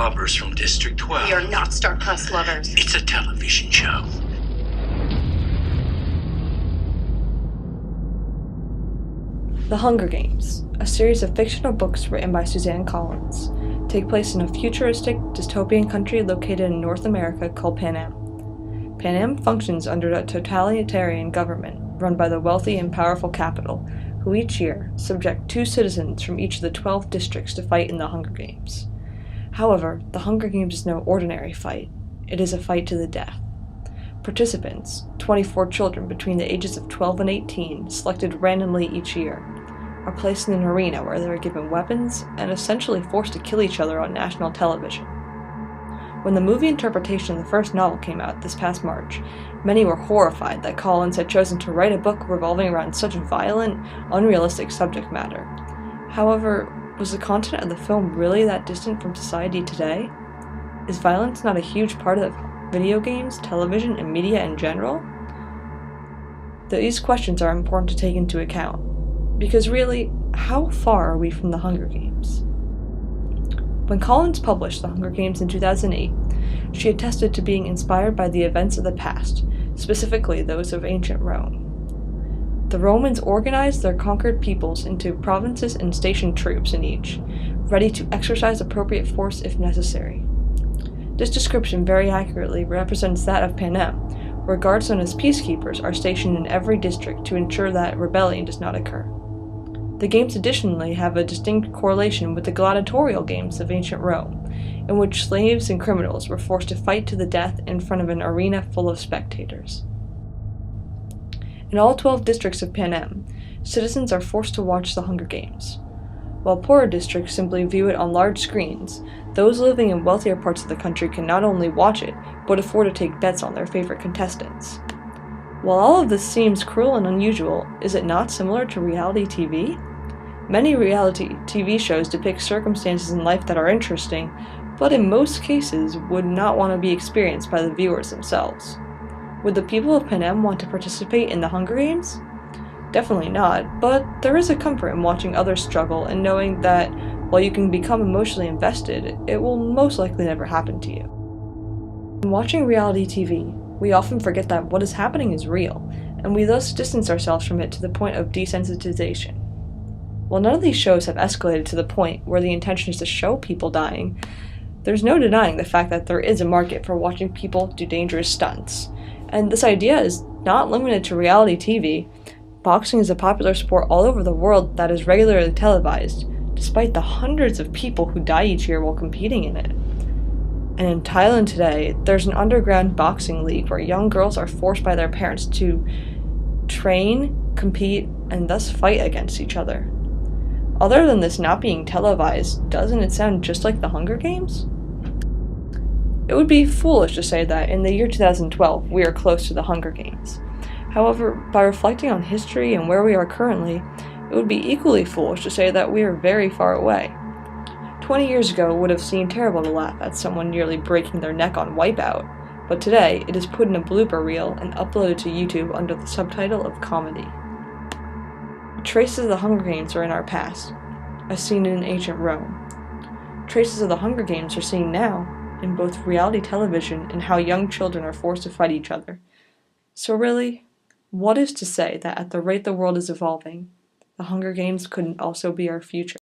lovers from District 12. We are not star-crossed lovers. It's a television show. The Hunger Games, a series of fictional books written by Suzanne Collins, take place in a futuristic, dystopian country located in North America called Panem. Panem functions under a totalitarian government run by the wealthy and powerful capital, who each year subject 2 citizens from each of the 12 districts to fight in the Hunger Games. However, the Hunger Games is no ordinary fight. It is a fight to the death. Participants, 24 children between the ages of 12 and 18, selected randomly each year, are placed in an arena where they are given weapons and essentially forced to kill each other on national television. When the movie interpretation of the first novel came out this past March, many were horrified that Collins had chosen to write a book revolving around such violent, unrealistic subject matter. However, was the content of the film really that distant from society today? Is violence not a huge part of video games, television, and media in general? These questions are important to take into account. Because really, how far are we from the Hunger Games? When Collins published The Hunger Games in 2008, she attested to being inspired by the events of the past, specifically those of ancient Rome. The Romans organized their conquered peoples into provinces and stationed troops in each, ready to exercise appropriate force if necessary. This description very accurately represents that of Panem, where guards known as peacekeepers are stationed in every district to ensure that rebellion does not occur. The games additionally have a distinct correlation with the gladiatorial games of ancient Rome, in which slaves and criminals were forced to fight to the death in front of an arena full of spectators. In all 12 districts of Panem, citizens are forced to watch the Hunger Games. While poorer districts simply view it on large screens, those living in wealthier parts of the country can not only watch it, but afford to take bets on their favorite contestants. While all of this seems cruel and unusual, is it not similar to reality TV? Many reality TV shows depict circumstances in life that are interesting, but in most cases would not want to be experienced by the viewers themselves. Would the people of Panem want to participate in the Hunger Games? Definitely not, but there is a comfort in watching others struggle and knowing that while you can become emotionally invested, it will most likely never happen to you. When watching reality TV, we often forget that what is happening is real, and we thus distance ourselves from it to the point of desensitization. While none of these shows have escalated to the point where the intention is to show people dying, there's no denying the fact that there is a market for watching people do dangerous stunts. And this idea is not limited to reality TV. Boxing is a popular sport all over the world that is regularly televised, despite the hundreds of people who die each year while competing in it. And in Thailand today, there's an underground boxing league where young girls are forced by their parents to train, compete, and thus fight against each other. Other than this not being televised, doesn't it sound just like the Hunger Games? It would be foolish to say that in the year 2012 we are close to the Hunger Games. However, by reflecting on history and where we are currently, it would be equally foolish to say that we are very far away. 20 years ago it would have seemed terrible to laugh at someone nearly breaking their neck on Wipeout, but today it is put in a blooper reel and uploaded to YouTube under the subtitle of comedy. Traces of the Hunger Games are in our past, as seen in ancient Rome. Traces of the Hunger Games are seen now in both reality television and how young children are forced to fight each other. So really, what is to say that at the rate the world is evolving, the Hunger Games couldn't also be our future?